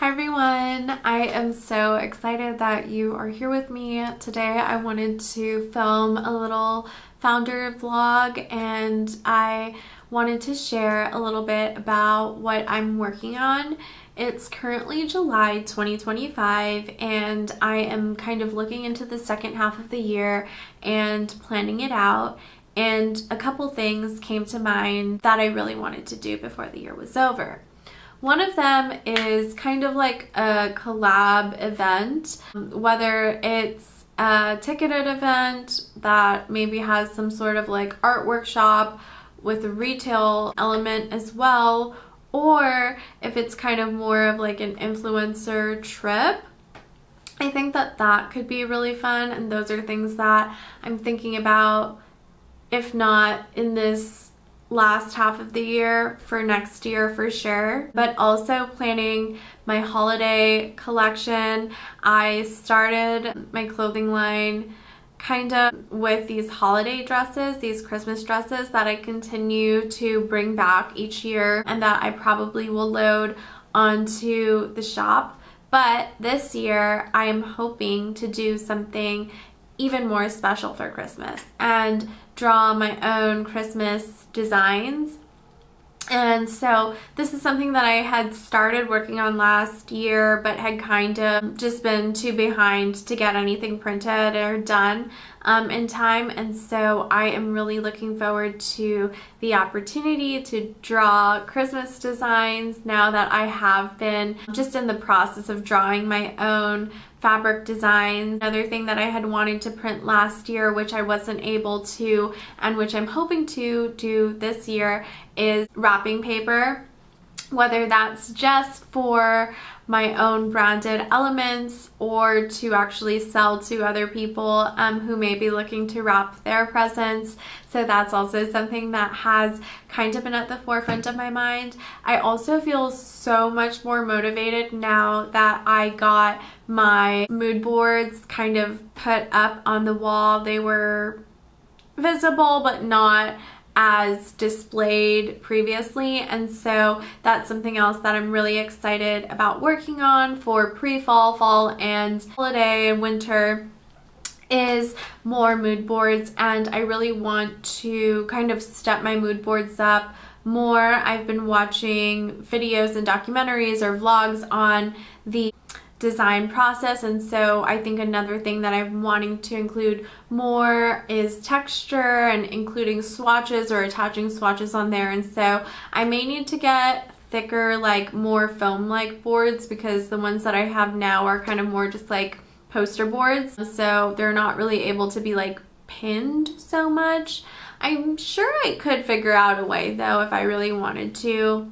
Hi everyone, I am so excited that you are here with me today. I wanted to film a little founder vlog and I wanted to share a little bit about what I'm working on. It's currently July 2025 and I am kind of looking into the second half of the year and planning it out. And a couple things came to mind that I really wanted to do before the year was over. One of them is kind of like a collab event, whether it's a ticketed event that maybe has some sort of like art workshop with a retail element as well, or if it's kind of more of like an influencer trip. I think that that could be really fun, and those are things that I'm thinking about, if not in this last half of the year, for next year for sure. But also planning my holiday collection. I started my clothing line kind of with these holiday dresses, these Christmas dresses that I continue to bring back each year and that I probably will load onto the shop. But this year I am hoping to do something even more special for Christmas and draw my own Christmas designs. And so this is something that I had started working on last year but had kind of just been too behind to get anything printed or done in time. And so I am really looking forward to the opportunity to draw Christmas designs now that I have been just in the process of drawing my own fabric designs. Another thing that I had wanted to print last year, which I wasn't able to, and which I'm hoping to do this year, is wrapping paper, whether that's just for my own branded elements or to actually sell to other people who may be looking to wrap their presents. So that's also something that has kind of been at the forefront of my mind. I also feel so much more motivated now that I got my mood boards kind of put up on the wall. They were visible but not as displayed previously, and so that's something else that I'm really excited about working on for pre-fall, fall, and holiday and winter, is more mood boards. And I really want to kind of step my mood boards up more. I've been watching videos and documentaries or vlogs on the design process, and so I think another thing that I'm wanting to include more is texture and including swatches or attaching swatches on there. And so I may need to get thicker, like more foam like boards, because the ones that I have now are kind of more just like poster boards, so they're not really able to be like pinned so much. I'm sure I could figure out a way though if I really wanted to.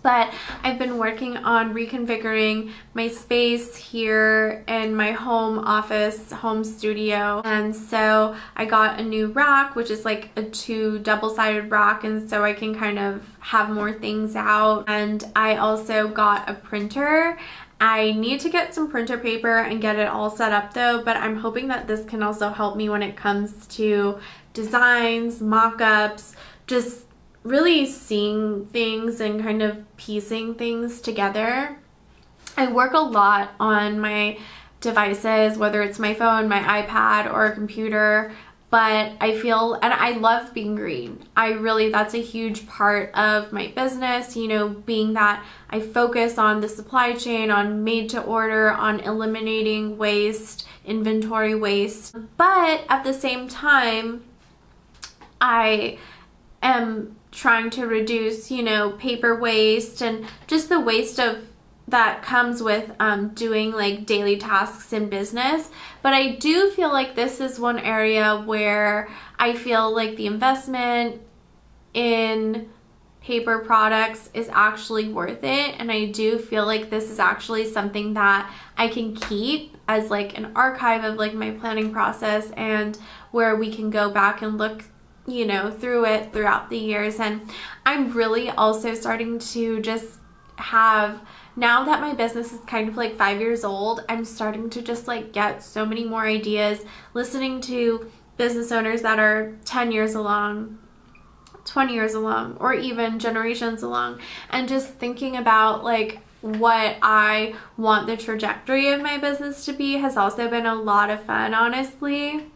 But I've been working on reconfiguring my space here in my home office, home studio. And so I got a new rack, which is like a double-sided rack, and so I can kind of have more things out. And I also got a printer. I need to get some printer paper and get it all set up though, but I'm hoping that this can also help me when it comes to designs, mock-ups, just really seeing things and kind of piecing things together. I work a lot on my devices, whether it's my phone, my iPad, or a computer, but I feel, and I love being green. That's a huge part of my business, you know, being that I focus on the supply chain, on made to order, on eliminating waste, inventory waste. But at the same time, I am trying to reduce, you know, paper waste and just the waste of that comes with doing like daily tasks in business. But I do feel like this is one area where I feel like the investment in paper products is actually worth it, and I do feel like this is actually something that I can keep as like an archive of like my planning process, and where we can go back and look, you know, through it throughout the years. And I'm really also starting to just have, now that my business is kind of like 5 years old, I'm starting to just like get so many more ideas, listening to business owners that are 10 years along, 20 years along, or even generations along, and just thinking about like what I want the trajectory of my business to be has also been a lot of fun, honestly.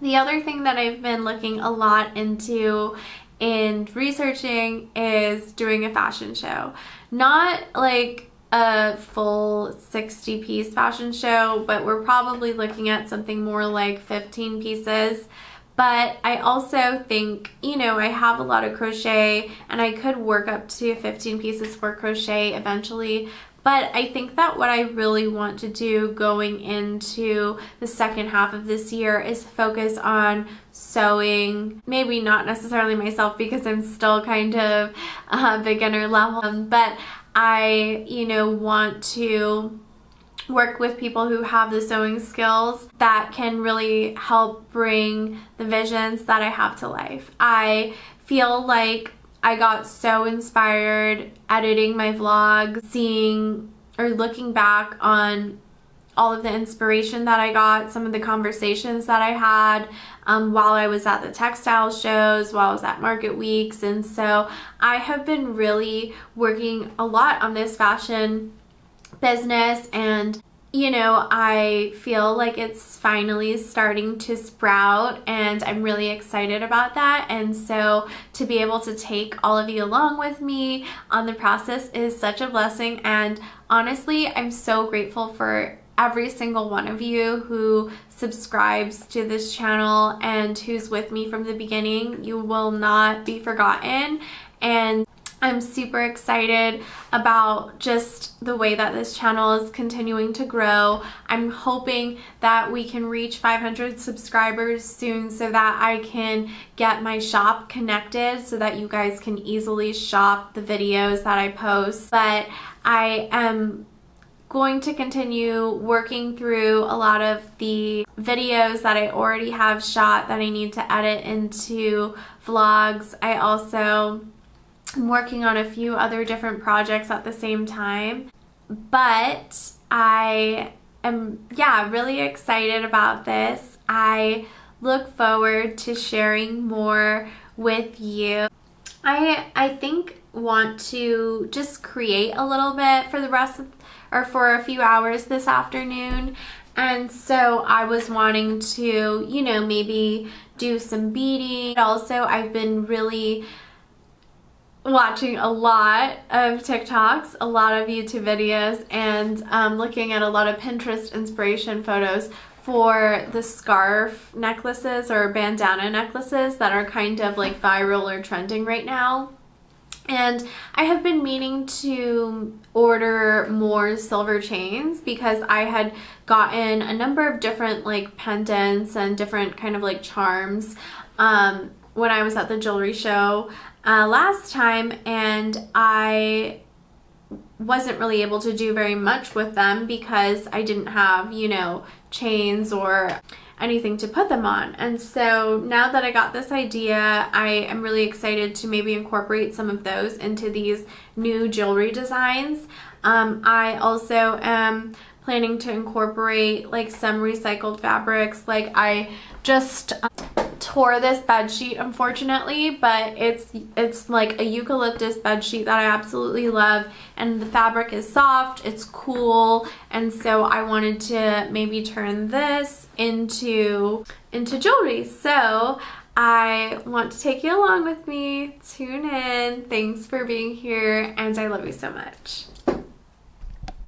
The other thing that I've been looking a lot into and researching is doing a fashion show. Not like a full 60-piece fashion show, but we're probably looking at something more like 15 pieces. But I also think, you know, I have a lot of crochet and I could work up to 15 pieces for crochet eventually. But I think that what I really want to do going into the second half of this year is focus on sewing. Maybe not necessarily myself because I'm still kind of beginner level, but I, you know, want to work with people who have the sewing skills that can really help bring the visions that I have to life. I feel like I got so inspired editing my vlog, seeing or looking back on all of the inspiration that I got, some of the conversations that I had while I was at the textile shows, while I was at market weeks. And so I have been really working a lot on this fashion business, and you know, I feel like it's finally starting to sprout and I'm really excited about that. And so to be able to take all of you along with me on the process is such a blessing. And honestly, I'm so grateful for every single one of you who subscribes to this channel and who's with me from the beginning. You will not be forgotten, and I'm super excited about just the way that this channel is continuing to grow. I'm hoping that we can reach 500 subscribers soon so that I can get my shop connected so that you guys can easily shop the videos that I post. But I am going to continue working through a lot of the videos that I already have shot that I need to edit into vlogs. I also am working on a few other different projects at the same time, but I am, really excited about this. I look forward to sharing more with you. I think want to just create a little bit for the rest of, or for a few hours this afternoon. And so I was wanting to, you know, maybe do some beading. Also, I've been really watching a lot of TikToks, a lot of YouTube videos, and looking at a lot of Pinterest inspiration photos for the scarf necklaces or bandana necklaces that are kind of like viral or trending right now. And I have been meaning to order more silver chains because I had gotten a number of different like pendants and different kind of like charms when I was at the jewelry show last time, and I wasn't really able to do very much with them because I didn't have, you know, chains or anything to put them on. And so now that I got this idea, I am really excited to maybe incorporate some of those into these new jewelry designs. I also am planning to incorporate like some recycled fabrics. Like I just tore this bed sheet, unfortunately, but it's like a eucalyptus bed sheet that I absolutely love, and the fabric is soft, it's cool, and so I wanted to maybe turn this into jewelry. So I want to take you along with me. Tune in. Thanks for being here, and I love you so much.